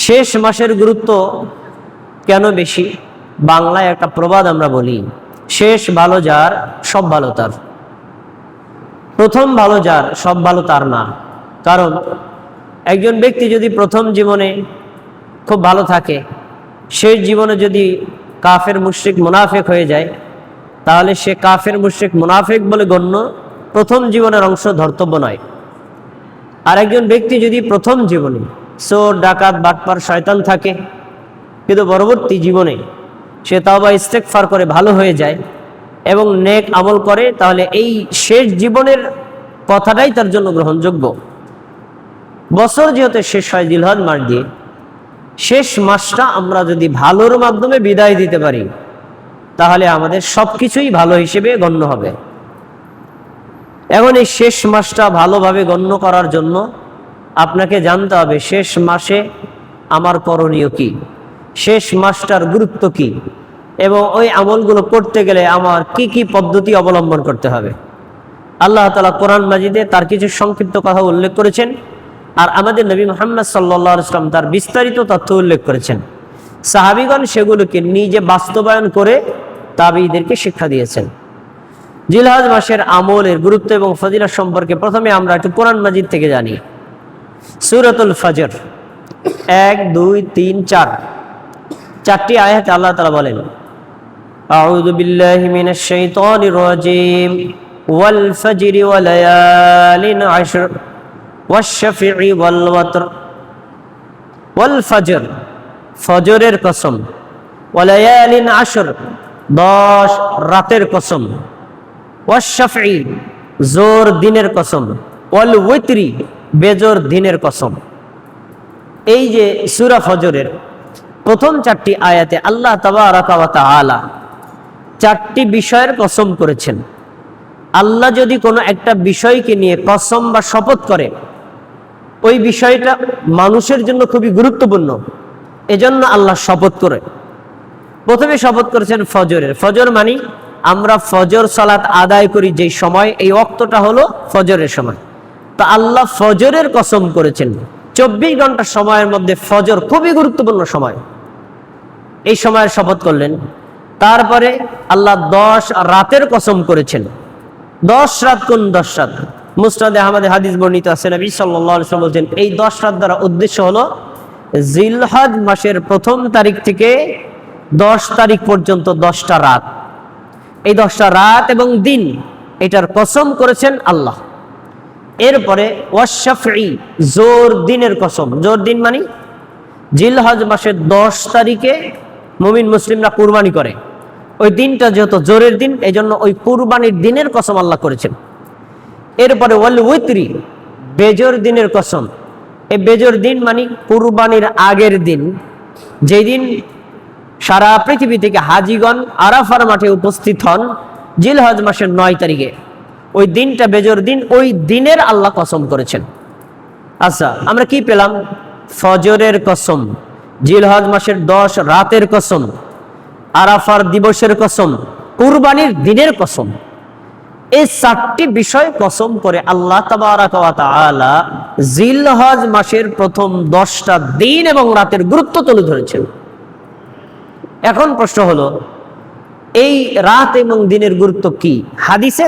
শেষ মাসের গুরুত্ব কেন বেশি? বাংলায় একটা প্রবাদ আমরা বলি, শেষ ভালো যার সব ভালো তার। প্রথম ভালো যার সব ভালো তার না। কারণ একজন ব্যক্তি যদি প্রথম জীবনে খুব ভালো থাকে, শেষ জীবনে যদি কাফের মুশরিক মুনাফিক হয়ে যায়, তাহলে সে কাফের মুশরিক মুনাফিক বলে গণ্য, প্রথম জীবনের অংশ ধর্তব্য নয়। আর একজন ব্যক্তি যদি প্রথম জীবনে চোর ডাকাত বাটপার শয়তান থাকে, কিন্তু পরবর্তী জীবনে সে তাওবা ইস্তেগফার করে ভালো হয়ে যায় এবং নেক আমল করে, তাহলে এই শেষ জীবনের কথাটাই তার জন্য গ্রহণযোগ্য। বছর যেহেতু শেষ হয় জিলহজ মাস দিয়ে, শেষ মাসটা আমরা যদি ভালোর মাধ্যমে বিদায় দিতে পারি, তাহলে আমাদের সবকিছুই ভালো হিসেবে গণ্য হবে। এখন এই শেষ মাসটা ভালোভাবে গণ্য করার জন্য আপনাকে জানতে হবে শেষ মাসে আমার করণীয় কি, শেষ মাসটার গুরুত্ব কি, এবং ওই আমলগুলো করতে গেলে আমার কি কি পদ্ধতি অবলম্বন করতে হবে। আল্লাহ তাআলা কোরআন মাজিদে তার কিছু সংক্ষিপ্ত কথা উল্লেখ করেছেন, আর আমাদের নবী মুহাম্মদ সাল্লাল্লাহু আলাইহি ওয়াসাল্লাম তার বিস্তারিত তথ্য উল্লেখ করেছেন। সাহাবীগণ সেগুলোকে নিজে বাস্তবায়ন করে তাবেঈদেরকে শিক্ষা দিয়েছেন। জিলহজ মাসের আমলের গুরুত্ব এবং ফজিলত সম্পর্কে প্রথমে আমরা একটু কোরআন মাজিদ থেকে জানি। সূরাতুল ফজর 1, 2, 3, 4 চারটি আয়াতে আল্লাহ তাআলা বলেন, আউযু বিল্লাহি মিনাশ শাইতানির রাজীম, ওয়াল ফজরি ওয়া লায়ালিন আশর ওয়াশ শাফিঈ ওয়াল ওয়াতর। ওয়াল ফজর, ফজরের কসম, ওয়া লায়ালিন আশর, 10 রাতের কসম, ওয়াশ শাফিঈ, জোর দিনের কসম, ওয়াল ওয়িতরি, বেজোর দিনের কসম। এই যে সূরা ফজরের প্রথম 4টি আয়াতে আল্লাহ তাবারাকা ওয়া তাআলা 4টি বিষয়ের কসম করেছেন। আল্লাহ যদি কোনো একটা বিষয়কে নিয়ে কসম বা শপথ করে, ওই বিষয়টা মানুষের জন্য খুবই গুরুত্বপূর্ণ, এজন্য আল্লাহ শপথ করে। প্রথমে শপথ করেছেন ফজরের। ফজর মানে আমরা ফজর সালাত আদায় করি যেই সময়, এই ওয়াক্তটা হলো ফজরের সময়। তা আল্লাহ ফজরের কসম করেছেন। 24 ঘন্টা সময়ের মধ্যে ফজর খুবই গুরুত্বপূর্ণ সময়, এই সময়ের শপথ করলেন। তারপরে আল্লাহ 10 রাতের কসম করেছেন। 10 রাত কোন 10 রাত? মুসনাদে আহমদে হাদিস বর্ণিত আছে, নবী সাল্লাল্লাহু আলাইহি ওয়াসাল্লাম বলেছেন এই 10 রাত দ্বারা উদ্দেশ্য হলো জিলহজ মাসের প্রথম তারিখ থেকে 10 তারিখ পর্যন্ত 10টা রাত। এই 10টা রাত এবং দিন, এটার কসম করেছেন আল্লাহ। এরপরে ওয়াশ শাফঈ, জোর দিনের কসম। জোর দিন মানে জিলহজ মাসের 10 তারিখে মুমিন মুসলিমরা কুরবানি করে, ওই দিনটা যেহেতু জোরের দিন, এই জন্য ওই কুরবানির দিনের কসম আল্লাহ করেছেন। এরপরে ওয়াল ওয়িতরি, বেজোর দিনের কসম। এই বেজোর দিন মানে কুরবানির আগের দিন, যেই দিন সারা পৃথিবী থেকে হাজিগণ আরাফার মাঠে উপস্থিত হন জিলহজ মাসের 9 তারিখে, ওই দিনটা বেজোর দিন, ওই দিনের আল্লাহ কসম করেছেন। আচ্ছা, আমরা কি পেলাম? ফজরের কসম, জিলহজ মাসের 10 রাতের কসম, আরাফার দিবসের কসম, কুরবানির দিনের কসম। এই 4টি বিষয় কসম করে আল্লাহ তাবারাকা ওয়া তাআলা জিলহজ মাসের প্রথম 10টা দিন এবং রাতের গুরুত্ব তুলে ধরেছেন। এখন প্রশ্ন হলো, এই রাত এবং দিনের গুরুত্ব কি? হাদিসে